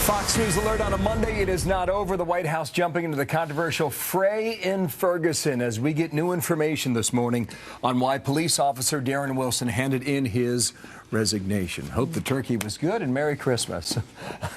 Fox News alert on a Monday. It is not over. The White House jumping into the controversial fray in Ferguson as we get new information this morning on why police officer Darren Wilson handed in his resignation. Hope the turkey was good and Merry Christmas.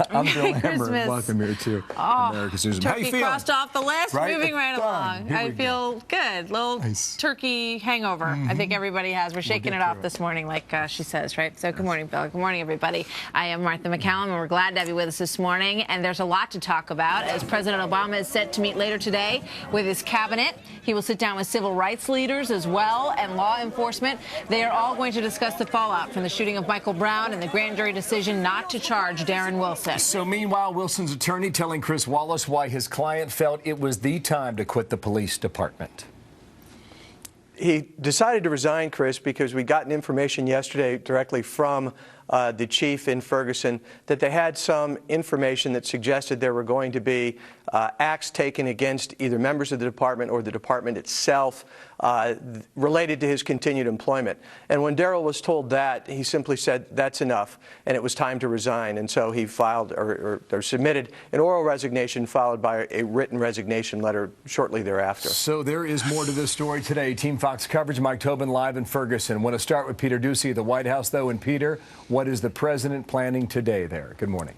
I'm Bill Hammer. Welcome here to America's Newsroom. How you feeling? Turkey crossed off the list, moving right along. I feel good. Little turkey hangover. I think everybody has. We're shaking it off this morning, like she says, right? So good morning, Bill. Good morning, everybody. I am Martha McCallum, and we're glad to have you with us this morning. And there's a lot to talk about as President Obama is set to meet later today with his cabinet. He will sit down with civil rights leaders as well and law enforcement. They are all going to discuss the fallout from the shooting of Michael Brown and the grand jury decision not to charge Darren Wilson. So meanwhile, Wilson's attorney telling Chris Wallace why his client felt it was the time to quit the police department. He decided to resign, Chris, because we got information yesterday directly from the chief in Ferguson that they had some information that suggested there were going to be acts taken against either members of the department or the department itself related to his continued employment. And when Darrell was told that, he simply said that's enough, and it was time to resign. And so he filed or submitted an oral resignation followed by a written resignation letter shortly thereafter. So there is more to this story today. Team Fox coverage, Mike Tobin live in Ferguson. Want to start with Peter Doocy at the White House, though. And Peter, what is the president planning today there? Good morning.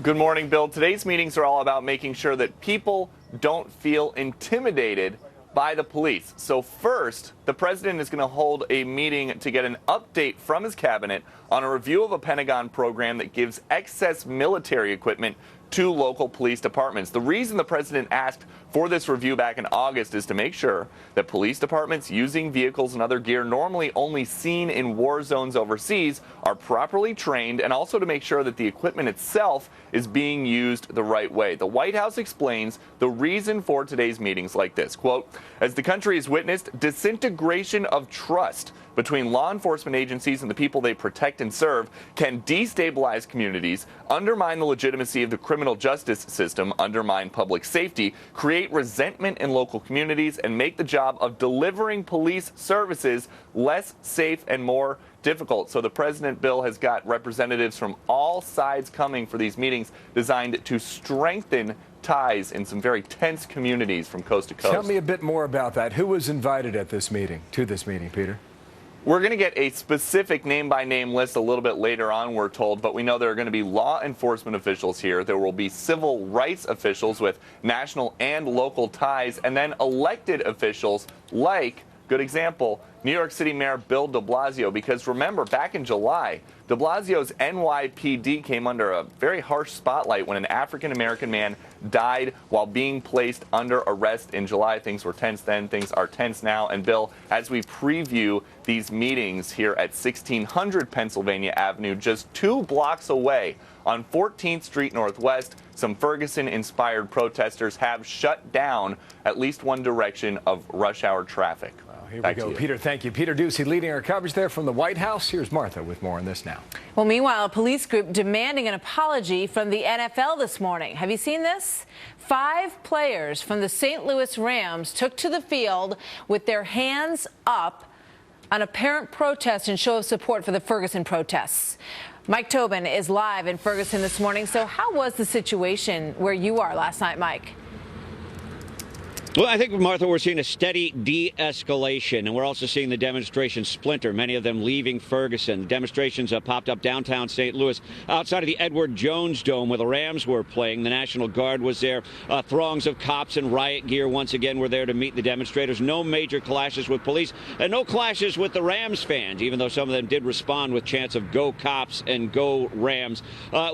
Good morning, Bill. Today's meetings are all about making sure that people don't feel intimidated by the police. So first, the president is going to hold a meeting to get an update from his cabinet on a review of a Pentagon program that gives excess military equipment to local police departments. The reason the president asked for this review back in August is to make sure that police departments using vehicles and other gear normally only seen in war zones overseas are properly trained, and also to make sure that the equipment itself is being used the right way. The White House explains the reason for today's meetings like this, quote, as the country has witnessed disintegration of trust between law enforcement agencies and the people they protect and serve can destabilize communities, undermine the legitimacy of the criminal justice system, undermine public safety, create resentment in local communities, and make the job of delivering police services less safe and more difficult. So the president, Bill, has got representatives from all sides coming for these meetings designed to strengthen ties in some very tense communities from coast to coast. Tell me a bit more about that. Who was invited at this meeting, Peter? We're going to get a specific name-by-name list a little bit later on, we're told, but we know there are going to be law enforcement officials here. There will be civil rights officials with national and local ties, and then elected officials like, good example, New York City Mayor Bill de Blasio, because remember, back in July, de Blasio's NYPD came under a very harsh spotlight when an African-American man died while being placed under arrest in July. Things were tense then, things are tense now. And Bill, as we preview these meetings here at 1600 Pennsylvania Avenue, just 2 blocks away on 14th Street Northwest, some Ferguson-inspired protesters have shut down at least one direction of rush hour traffic. Here we go. Peter, thank you. Peter Doocy leading our coverage there from the White House. Here's Martha with more on this now. Well, meanwhile, a police group demanding an apology from the NFL this morning. Have you seen this? 5 players from the St. Louis Rams took to the field with their hands up on apparent protest and show of support for the Ferguson protests. Mike Tobin is live in Ferguson this morning. So how was the situation where you are last night, Mike? Well, I think, Martha, we're seeing a steady de-escalation, and we're also seeing the demonstrations splinter, many of them leaving Ferguson. Demonstrations popped up downtown St. Louis outside of the Edward Jones Dome where the Rams were playing. The National Guard was there. Throngs of cops in riot gear once again were there to meet the demonstrators. No major clashes with police and no clashes with the Rams fans, even though some of them did respond with chants of "Go Cops" and "Go Rams."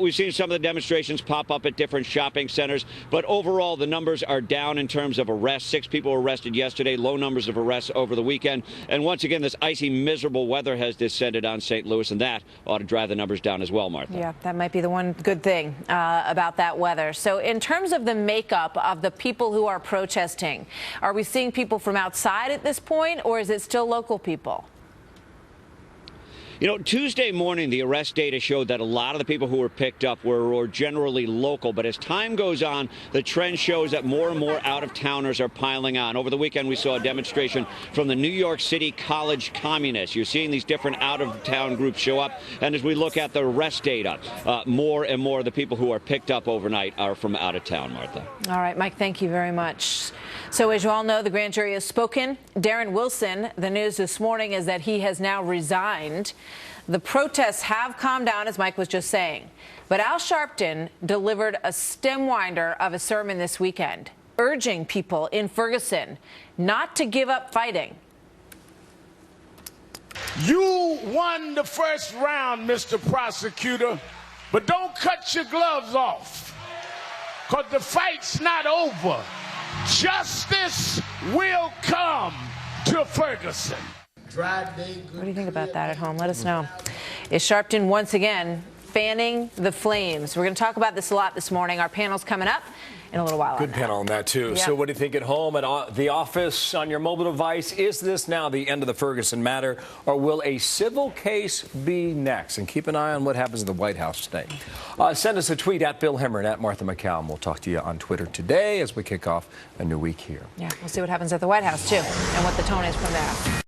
We've seen some of the demonstrations pop up at different shopping centers, but overall the numbers are down in terms of arrests. 6 people were arrested yesterday, low numbers of arrests over the weekend. And once again, this icy, miserable weather has descended on St. Louis, and that ought to drive the numbers down as well, Martha. Yeah, that might be the one good thing about that weather. So in terms of the makeup of the people who are protesting, are we seeing people from outside at this point, or is it still local people? You know, Tuesday morning, the arrest data showed that a lot of the people who were picked up were generally local. But as time goes on, the trend shows that more and more out-of-towners are piling on. Over the weekend, we saw a demonstration from the New York City College Communists. You're seeing these different out-of-town groups show up. And as we look at the arrest data, more and more of the people who are picked up overnight are from out of town, Martha. All right, Mike, thank you very much. So as you all know, the grand jury has spoken. Darren Wilson, the news this morning is that he has now resigned. The protests have calmed down, as Mike was just saying. But Al Sharpton delivered a stem winder of a sermon this weekend, urging people in Ferguson not to give up fighting. You won the first round, Mr. Prosecutor, but don't cut your gloves off, because the fight's not over. Justice will come to Ferguson. What do you think about that at home? Let us know. Is Sharpton once again fanning the flames? We're going to talk about this a lot this morning. Our panel's coming up in a little while. Good panel on that, too. Yep. So what do you think at home, at the office, on your mobile device? Is this now the end of the Ferguson matter, or will a civil case be next? And keep an eye on what happens at the White House today. Send us a tweet at Bill Hemmer and at Martha McCallum. We'll talk to you on Twitter today as we kick off a new week here. Yeah, we'll see what happens at the White House, too, and what the tone is from there.